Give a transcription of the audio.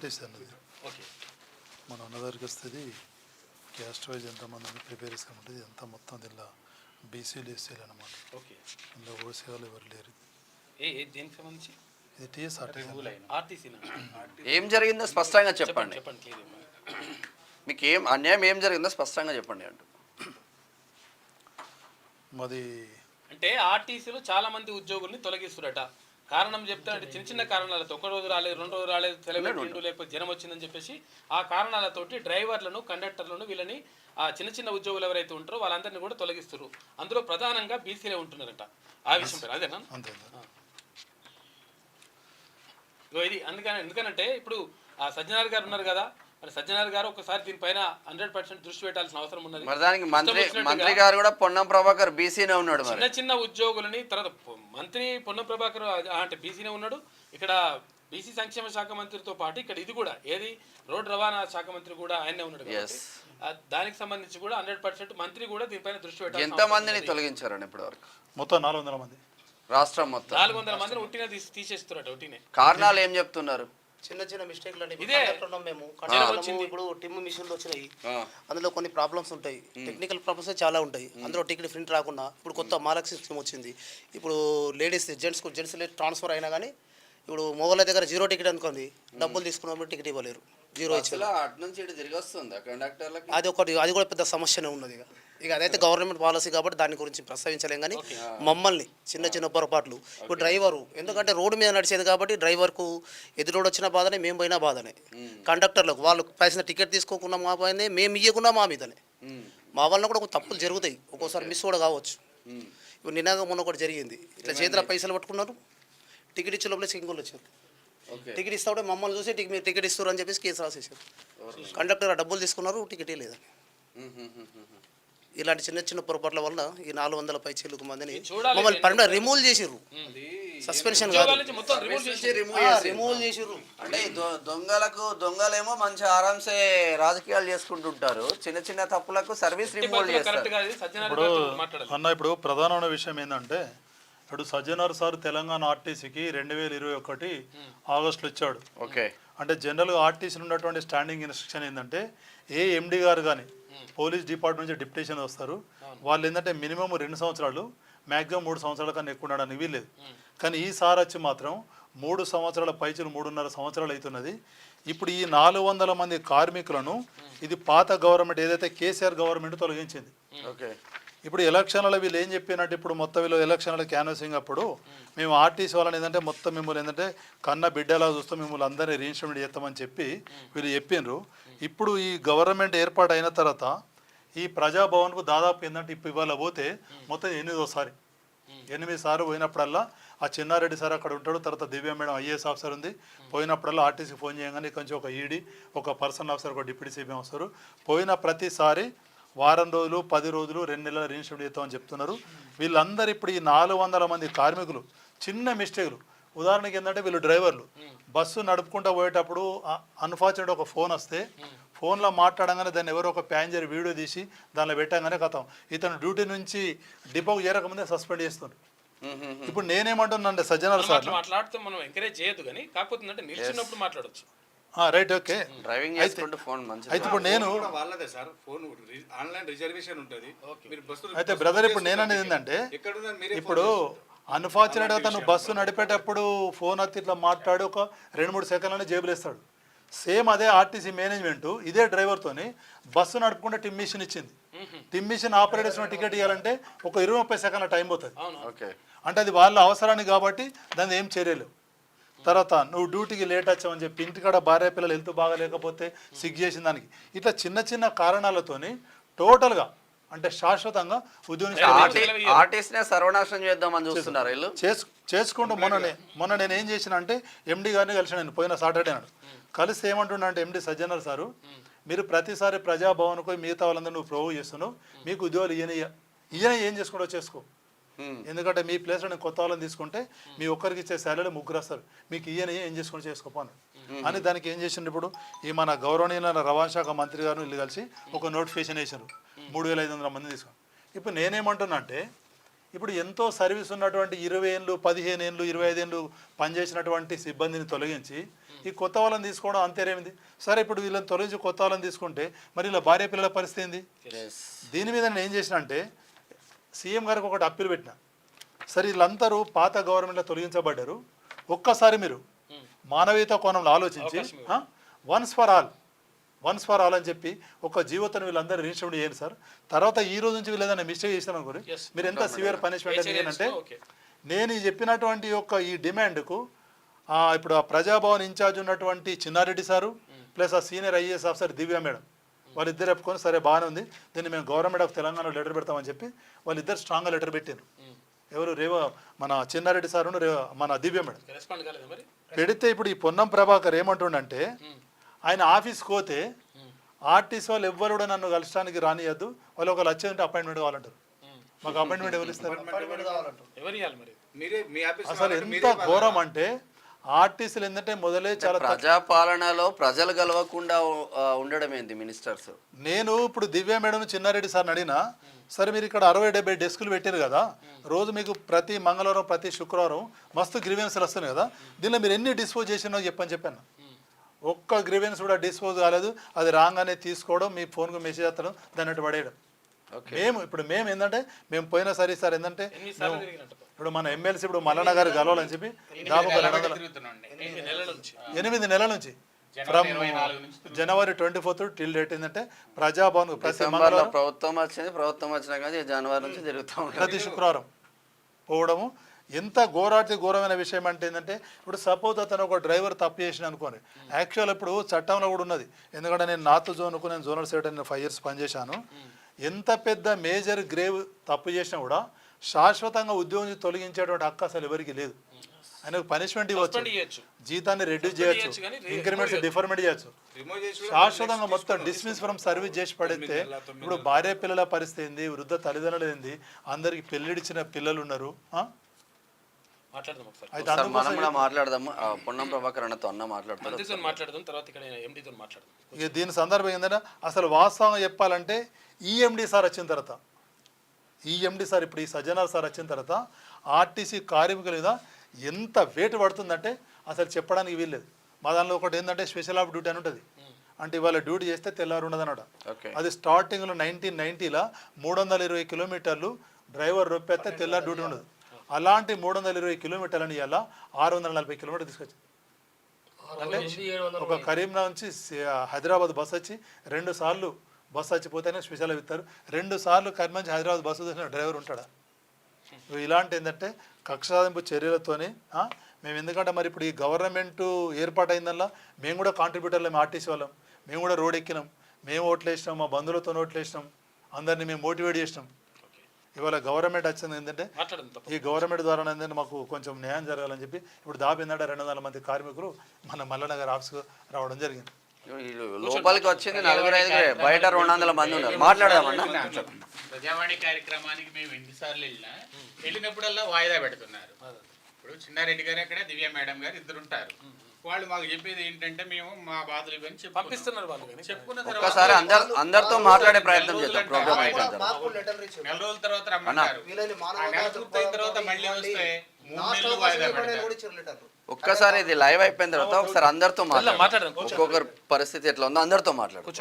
RTC అన్నది మన అన్నదారికి వస్తుంది. క్యాస్ట్ వైజ్ ఎంతమంది ప్రిపేర్ చేసుకుంటుంది ఎంత మొత్తం దీనిలో బీసీలు ఎస్సీలు అనమాట. ఇందులో ఓసీ వాళ్ళు ఎవరు లేరు. దేనికి సంబంధించి ఇది టీఎస్ఆర్టీసీ. ఏం జరిగిందో స్పష్టంగా చెప్పండి. మీకు ఏం అన్యాయం ఏం జరిగిందో స్పష్టంగా చెప్పండి అంటూ. మాది అంటే ఆర్టీసీలో చాలా మంది ఉద్యోగుల్ని తొలగిస్తురట. కారణం చెప్తానంటే చిన్న చిన్న కారణాలతో, ఒక రోజు రాలేదు, 2 రోజులు రాలేదు, సెలవు లేకపోతే జ్వరం వచ్చిందని చెప్పేసి ఆ కారణాలతోటి డ్రైవర్లను, కండక్టర్లను, వీళ్ళని ఆ చిన్న చిన్న ఉద్యోగులు ఎవరైతే ఉంటారో వాళ్ళందరినీ కూడా తొలగిస్తారు. అందులో ప్రధానంగా బీసీలే ఉంటున్నారట. ఆ విషయం పేరు అదేనా? ఇది ఎందుకనంటే ఇప్పుడు ఆ సజ్జనార్ గారు ఉన్నారు కదా, మరి సజ్జనార్ గారు ఒకసారి దీనిపైన 100% దృష్టి పెట్టాల్సిన అవసరం ఉన్నది. మరి దానికి మంత్రి గారు కూడా పొన్నం ప్రభాకర్ బీసీనే ఉన్నాడు. చిన్న చిన్న ఉద్యోగులని తర్వాత మంత్రి పొన్నం ప్రభాకర్ అంటే బీసీనే ఉన్నాడు. ఇక్కడ బీసీ సంక్షేమ శాఖ మంత్రితో పాటు ఇక్కడ ఇది కూడా ఏది రోడ్డు రవాణా శాఖ మంత్రి కూడా ఆయనే ఉన్నాడు. దానికి సంబంధించి కూడా 100% మంత్రి కూడా దీనిపైన దృష్టి పెట్టాలి. ఎంత మందిని తొలగించారండి ఇప్పటి వరకు? మొత్తం 400 మంది. రాష్ట్రం మొత్తం 400 మందిని ఉట్టినే తీసేస్తున్నట్టు. ఉట్టినే కారణాలు ఏం చెప్తున్నారు? చిన్న చిన్న మిస్టేక్లు అండి. మేము ఇప్పుడు టిమ్ మిషన్లు వచ్చినాయి, అందులో కొన్ని ప్రాబ్లమ్స్ ఉంటాయి, టెక్నికల్ ప్రాబ్లమ్స్ చాలా ఉంటాయి. అందులో టికెట్ ప్రింట్ రాకుండా ఇప్పుడు కొత్త మాలక్ సిస్టమ్ వచ్చింది. ఇప్పుడు లేడీస్ జెంట్స్ ట్రాన్స్ఫర్ అయినా కానీ ఇప్పుడు మొగల దగ్గర 0 టికెట్ అనుకోండి, డబ్బులు తీసుకున్నప్పుడు టికెట్ ఇవ్వలేరు, 0 ఇచ్చారు. అది కూడా పెద్ద సమస్యనే ఉన్నది. ఇక అదైతే గవర్నమెంట్ పాలసీ కాబట్టి దాని గురించి ప్రస్తావించలేం. కానీ మమ్మల్ని చిన్న చిన్న పొరపాట్లు ఇప్పుడు డ్రైవరు, ఎందుకంటే రోడ్డు మీద నడిచేది కాబట్టి డ్రైవర్కు ఎదురోడు వచ్చిన బాధనే, మేము పోయినా బాధనే. కండక్టర్లకు వాళ్ళు పైన టికెట్ తీసుకోకుండా మా పైన, మేము ఇవ్వకుండా మా మీదనే. మా వల్ల కూడా తప్పులు జరుగుతాయి, ఒక్కోసారి మిస్ కూడా కావచ్చు. ఇప్పుడు నిన్నగా మొన్న ఒకటి జరిగింది, ఇట్లా చేతిలో పైసలు పట్టుకున్నారు, టికెట్ ఇచ్చే లోపల చెకింగ్ వచ్చారు. టికెట్ ఇస్తా ఉంటే మమ్మల్ని చూసి మీరు టికెట్ ఇస్తారు అని చెప్పేసి కేసు రాసేసారు. కండక్టర్ డబ్బులు తీసుకున్నారు, టికెటే లేదని. ఇలాంటి చిన్న చిన్న పొరపాట్ల వల్ల ఈ 400 పైచీలకు మందిని మమ్మల్ని పర్మనెంట్ రిమూవ్ చేసిర్రు. సస్పెన్షన్ కాదు, రిమూవ్ చేసిర్రు. అంటే దొంగలేమో మంచి ఆరాంసే రాజకీయాలు చేసుకుంటుంటారు, చిన్న చిన్న తప్పులకు సర్వీస్ రిమూవ్ చేస్తారు. ఇప్పుడు ప్రధానమైన విషయం ఏంటంటే, ఇప్పుడు సజ్జనార్ సార్ తెలంగాణ ఆర్టీసీకి 2021 ఆగస్టులో ఇచ్చాడు. ఓకే, అంటే జనరల్గా ఆర్టీసీ ఉన్నటువంటి స్టాండింగ్ ఇన్స్ట్రక్షన్ ఏంటంటే, ఏ ఎండి గారు కానీ పోలీస్ డిపార్ట్మెంట్ నుంచి డిప్యుటేషన్ వస్తారు, వాళ్ళు ఏంటంటే మినిమం 2 సంవత్సరాలు, మ్యాక్సిమం 3 సంవత్సరాల కన్నా ఎక్కువ ఉండడానికి వీల్లేదు. కానీ ఈసారి వచ్చి మాత్రం 3 సంవత్సరాల పైచులు 3.5 సంవత్సరాలు అవుతున్నది. ఇప్పుడు ఈ 400 మంది కార్మికులను ఇది పాత గవర్నమెంట్ ఏదైతే కేసీఆర్ గవర్నమెంట్ తొలగించింది. ఓకే, ఇప్పుడు ఎలక్షన్లలో వీళ్ళు ఏం చెప్పినట్టు, ఇప్పుడు మొత్తం వీళ్ళు ఎలక్షన్ల క్యాన్వసింగ్ అప్పుడు మేము ఆర్టీసీ వాళ్ళని ఏంటంటే మొత్తం మిమ్మల్ని ఏంటంటే కన్న బిడ్డలా చూస్తూ మిమ్మల్ని అందరినీ రీఇన్స్టేట్మెంట్ చేస్తామని చెప్పి వీళ్ళు చెప్పిండ్రు. ఇప్పుడు ఈ గవర్నమెంట్ ఏర్పాటు అయిన తర్వాత ఈ ప్రజాభవన్కు దాదాపు ఏంటంటే ఇప్పుడు ఇవాళ పోతే మొత్తం 8 సార్లు పోయినప్పుడల్లా ఆ చిన్నారెడ్డి సార్ అక్కడ ఉంటాడు, తర్వాత దివ్య మేడం ఐఏఎస్ ఆఫీసర్ ఉంది, పోయినప్పుడల్లా ఆర్టీసీ ఫోన్ చేయగానే కొంచెం ఒక ఈడీ, ఒక పర్సనల్ ఆఫీసర్, ఒక డిప్యూటీ సిబిఎం వస్తారు. పోయిన ప్రతిసారి వారం రోజులు, 10 రోజులు, 2 నెలలు రీఇన్స్టేట్ చేస్తామని చెప్తున్నారు. వీళ్ళందరూ ఇప్పుడు ఈ 400 మంది కార్మికులు చిన్న మిస్టేక్లు, ఉదాహరణకి ఏంటంటే వీళ్ళు డ్రైవర్లు బస్సు నడుపుకుంటూ పోయేటప్పుడు అన్ఫార్చునేట్ ఒక ఫోన్ వస్తే ఫోన్లో మాట్లాడగానే దాన్ని ఎవరో ఒక ప్యాసింజర్ వీడియో తీసి దానిలో పెట్టగానే కథం ఇతను డ్యూటీ నుంచి డిపోకు చేరకముందే సస్పెండ్ చేస్తున్నారు. ఇప్పుడు నేనేమంటున్నానంటే సజ్జనార్ సార్ మాట్లాడితే మనం ఎంకరేజ్ చేయొద్దు, కానీ కాకపోతే అంటే నిలిచినప్పుడు మాట్లాడొచ్చు. Right, okay. డ్రైవింగ్ చేసుకుంటూ ఫోన్ మంచి అయితే ఇప్పుడు నేను వాళ్ళదే సార్, ఫోన్ ఆన్లైన్ రిజర్వేషన్ ఉంటుంది. అయితే బ్రదర్ ఇప్పుడు నేననేది ఏంటంటే, ఇప్పుడు అన్ఫార్చునేట్గా తను బస్సు నడిపేటప్పుడు ఫోన్ అత్తి ఇట్లా మాట్లాడి ఒక 2-3 సెకండ్లని జేబులు వేస్తాడు. సేమ్ అదే ఆర్టీసీ మేనేజ్మెంట్ ఇదే డ్రైవర్తోని బస్సు నడుపుకుంటే టిమ్ మిషన్ ఇచ్చింది. టిమ్ మిషన్ ఆపరేటర్స్ టికెట్ ఇవ్వాలంటే ఒక 20-30 సెకండ్ల టైం పోతుంది. అంటే అది వాళ్ళ అవసరానికి కాబట్టి దాన్ని ఏం చర్యలు. తర్వాత నువ్వు డ్యూటీకి లేట్ వచ్చావని చెప్పి ఇంటికాడ భార్య పిల్లలు హెల్త్ బాగా లేకపోతే సిక్ చేసిన దానికి ఇట్లా చిన్న చిన్న కారణాలతోని టోటల్గా అంటే శాశ్వతంగా ఉద్యోగం సర్వనాశనం చేద్దామని చూస్తున్నారు వీళ్ళు. చేసుకుంటూ మొన్న నేను ఏం చేసిన అంటే ఎండి గారిని కలిసి నేను పోయిన సాటర్డే నాడు కలిసి ఏమంటున్నా అంటే, ఎండి సజ్జనార్ సారు, మీరు ప్రతిసారి ప్రజాభవన్కు మిగతా వాళ్ళందరూ నువ్వు ప్రొవోక్ చేస్తున్నావు, మీకు ఉద్యోగాలు ఈయన ఏం చేసుకుంటూ చేసుకో, ఎందుకంటే మీ ప్లేస్లో నేను కొత్త వాళ్ళని తీసుకుంటే మీ ఒక్కరికి ఇచ్చే శాలరీ 3 వస్తారు, మీకు ఈయన ఏం చేసుకుని చేసుకోపోను అని దానికి ఏం చేసిండు. ఇప్పుడు ఈ మన గౌరవనీయులైన రవాణా శాఖ మంత్రి గారు వీళ్ళు కలిసి ఒక నోటిఫికేషన్ వేసారు, 3500 మంది తీసుకుని. ఇప్పుడు నేనేమంటున్నా అంటే, ఇప్పుడు ఎంతో సర్వీస్ ఉన్నటువంటి 20 ఏళ్ళు 15 ఏళ్ళు 25 ఏళ్ళు పనిచేసినటువంటి సిబ్బందిని తొలగించి ఈ కొత్త వాళ్ళని తీసుకోవడం అంతేరేమింది? సరే ఇప్పుడు వీళ్ళని తొలగించి కొత్త వాళ్ళని తీసుకుంటే మరి ఇలా భార్య పిల్లల పరిస్థితి ఏంది? దీని మీద నేను ఏం చేసిన అంటే సీఎం గారికి ఒకటి అప్పీల్ పెట్టిన. సరే వీళ్ళందరూ పాత గవర్నమెంట్లో తొలగించబడ్డారు, ఒక్కసారి మీరు మానవీయత కోణంలో ఆలోచించి వన్స్ ఫర్ ఆల్ అని చెప్పి ఒక జీవితాన్ని వీళ్ళందరూ రిజిస్టర్ చేయండి సార్. తర్వాత ఈ రోజు నుంచి వీళ్ళు ఏదైనా మిస్టేక్ చేసినారు అనుకోండి, మీరు ఎంత సివియర్ పనిష్మెంట్ అంటే నేను ఈ చెప్పినటువంటి యొక్క ఈ డిమాండ్కు ఇప్పుడు ఆ ప్రజాభవన్ ఇన్ఛార్జ్ ఉన్నటువంటి చిన్నారెడ్డి సారు ప్లస్ ఆ సీనియర్ ఐఏఎస్ ఆఫీసర్ దివ్య మేడం వాళ్ళిద్దరు చెప్పుకొని సరే బాగానే ఉంది, దీన్ని మేము గవర్నమెంట్ ఆఫ్ తెలంగాణ లెటర్ పెడతామని చెప్పి వాళ్ళిద్దరు స్ట్రాంగ్గా లెటర్ పెట్టారు. ఎవరు మన చిన్నారెడ్డి సారు మన దివ్య మేడం పెడితే ఇప్పుడు ఈ పొన్నం ప్రభాకర్ ఏమంటుండంటే ఆయన ఆఫీస్కి పోతే ఆర్టీసీ వాళ్ళు ఎవ్వరు కూడా నన్ను కలసడానికి రానియద్దు, వాళ్ళు ఒక లక్ష ఉంటే అపాయింట్మెంట్ కావాలంటారు. మాకు అపాయింట్మెంట్ ఎవరు ఇస్తారు? అసలు ఎంత ఘోరం అంటే ఆర్టీసీలు ఏంటంటే మొదలే చాలా ప్రజాపాలనలో ప్రజలు గెలవకుండా ఉండడం ఏంది మినిస్టర్స్? నేను ఇప్పుడు దివ్య మేడం చిన్నారెడ్డి సార్ని అడిగినా, సరే మీరు ఇక్కడ 60-70 డెస్కులు పెట్టారు కదా, రోజు మీకు ప్రతి మంగళవారం ప్రతి శుక్రవారం మస్తు గ్రీవెన్స్లు వస్తున్నాయి కదా, దీనిలో మీరు ఎన్ని డిస్పోజ్ చేసినో చెప్పాను. ఒక్క గ్రీవెన్స్ కూడా డిస్పోజ్ కాలేదు. అది రాగానే తీసుకోవడం, మీ ఫోన్కు మెసేజ్ చేస్తడం, దాన్ని పడేయడం. మేము ఏంటంటే మేము పోయిన సరే సార్ ఏంటంటే ఇప్పుడు మన ఎమ్మెల్సీ ఇప్పుడు మల్లన్న గారు కలవాలని చెప్పి దాదాపు 8 నెలల నుంచి ఫ్రమ్ జనవరి 24 టిల్ డేట్ ఏంటంటే ప్రజాభవన్ ప్రతి మంగళవారం ప్రభుత్వం వచ్చినా కానీ జనవరి నుంచి జరుగుతూ ప్రతి శుక్రవారం పోవడము. ఎంత ఘోరమైన విషయం అంటే ఏంటంటే ఇప్పుడు సపోజ్ అతను ఒక డ్రైవర్ తప్పు చేసిన అనుకోని, యాక్చువల్ ఇప్పుడు చట్టంలో కూడా ఉన్నది. ఎందుకంటే నేను నార్త్ జోన్కు నేను జోనల్ సెక్రటరీ నేను 5 years పనిచేశాను. ఎంత పెద్ద మేజర్ గ్రేవ్ తప్పు చేసినా కూడా శాశ్వతంగా ఉద్యోగం తొలగించేటువంటి హక్కు అసలు ఎవరికి లేదు. ఆయనకు పనిష్మెంట్ ఇవ్వచ్చు, జీతాన్ని రెడ్యూస్ చేయొచ్చు, ఇంక్రిమెంట్స్ డిఫర్మెంట్ చేయొచ్చు, శాశ్వతంగా మొత్తం డిస్మిస్ ఫ్రమ్ సర్వీస్ చేసి పడితే ఇప్పుడు భార్య పిల్లల పరిస్థితి ఏంది, వృద్ధ తల్లిదండ్రులు ఏంది, అందరికి పెళ్ళిడిచిన పిల్లలు ఉన్నారు. మాట్లాడదాము పొన్నం ప్రభాకర్ అన్నతో మాట్లాడదాం తర్వాత ఇక్కడ ఎండితో మాట్లాడదాం. ఇక దీని సందర్భం ఏంటంటే అసలు వాస్తవంగా చెప్పాలంటే ఈఎండి సార్ వచ్చిన తర్వాత ఇప్పుడు ఈ సజ్జనార్ సార్ వచ్చిన తర్వాత ఆర్టీసీ కార్మికుల మీద ఎంత వేటు పడుతుందంటే అసలు చెప్పడానికి వీల్లేదు. మా దానిలో ఒకటి ఏంటంటే స్పెషల్ ఆఫ్ డ్యూటీ అని ఉంటుంది. అంటే ఇవాళ డ్యూటీ చేస్తే తెల్లారు ఉండదు అన్నమాట. అది స్టార్టింగ్లో 1990లో 320 కిలోమీటర్లు డ్రైవర్ రొప్పేస్తే తెల్లారు డ్యూటీ ఉండదు. అలాంటి 320 కిలోమీటర్లని ఇవాళ 640 కిలోమీటర్లు తీసుకొచ్చింది. అంటే ఒక కరీంనగర్ నుంచి హైదరాబాద్ బస్సు వచ్చి 2 సార్లు బస్సు వచ్చిపోతేనే స్పెషల్ ఇస్తారు. 2 సార్లు కరీంనగర్ నుంచి హైదరాబాద్ బస్సు చూసిన డ్రైవర్ ఉంటాడా? ఇలాంటి ఏంటంటే కక్ష సాధింపు చర్యలతోని మేము ఎందుకంటే మరి ఇప్పుడు ఈ గవర్నమెంట్ ఏర్పాటైందల్లా మేము కూడా కాంట్రిబ్యూటర్లు, ఆర్టీసీ వాళ్ళం, మేము కూడా రోడ్ ఎక్కినాం, మేము ఓట్లు వేసినాం, మా బంధువులతో ఓట్లు వేసినాం, అందరినీ మేము మోటివేట్ చేసినాం. ఇవాళ గవర్నమెంట్ వచ్చింది ఏంటంటే ఈ గవర్నమెంట్ ద్వారా ఏంటంటే మాకు కొంచెం న్యాయం జరగాలని చెప్పి ఇప్పుడు ఏంటంటే 200 మంది కార్మికులు మన మల్లన్న గారి ఆఫీస్కు రావడం జరిగింది. లోపలికి వచ్చింది 4-5 బయట 200 మంది ఉన్నారు. మాట్లాడదామన్నా. ప్రజావాణి కార్యక్రమానికి మేము ఎన్నిసార్లు వెళ్ళినప్పుడల్లా వాయిదా పెడుతున్నారు. ఇప్పుడు చిన్నారెడ్డి గారు అక్కడ దివ్య మేడం గారు ఇద్దరు ఉంటారు. వాళ్ళు మాకు చెప్పేది ఏంటంటే మేము మా బాధలు ఇవన్నీ పంపిస్తున్నారు. వాళ్ళు చెప్పుకున్న ఒకసారి అందరితో మాట్లాడే ప్రయత్నం చేద్దాం. నెల రోజుల తర్వాత రమ్మంటారు. నెల పూర్తయిన తర్వాత మళ్ళీ వస్తే 3 నెలలు వాయిదా పెడతారు. ఒక్కసారి ఇది లైవ్ అయిపోయిన తర్వాత ఒకసారి అందరితో మాట్లాడదాం. ఒక్కొక్కరి పరిస్థితి ఎట్లా ఉందో అందరితో మాట్లాడదాం.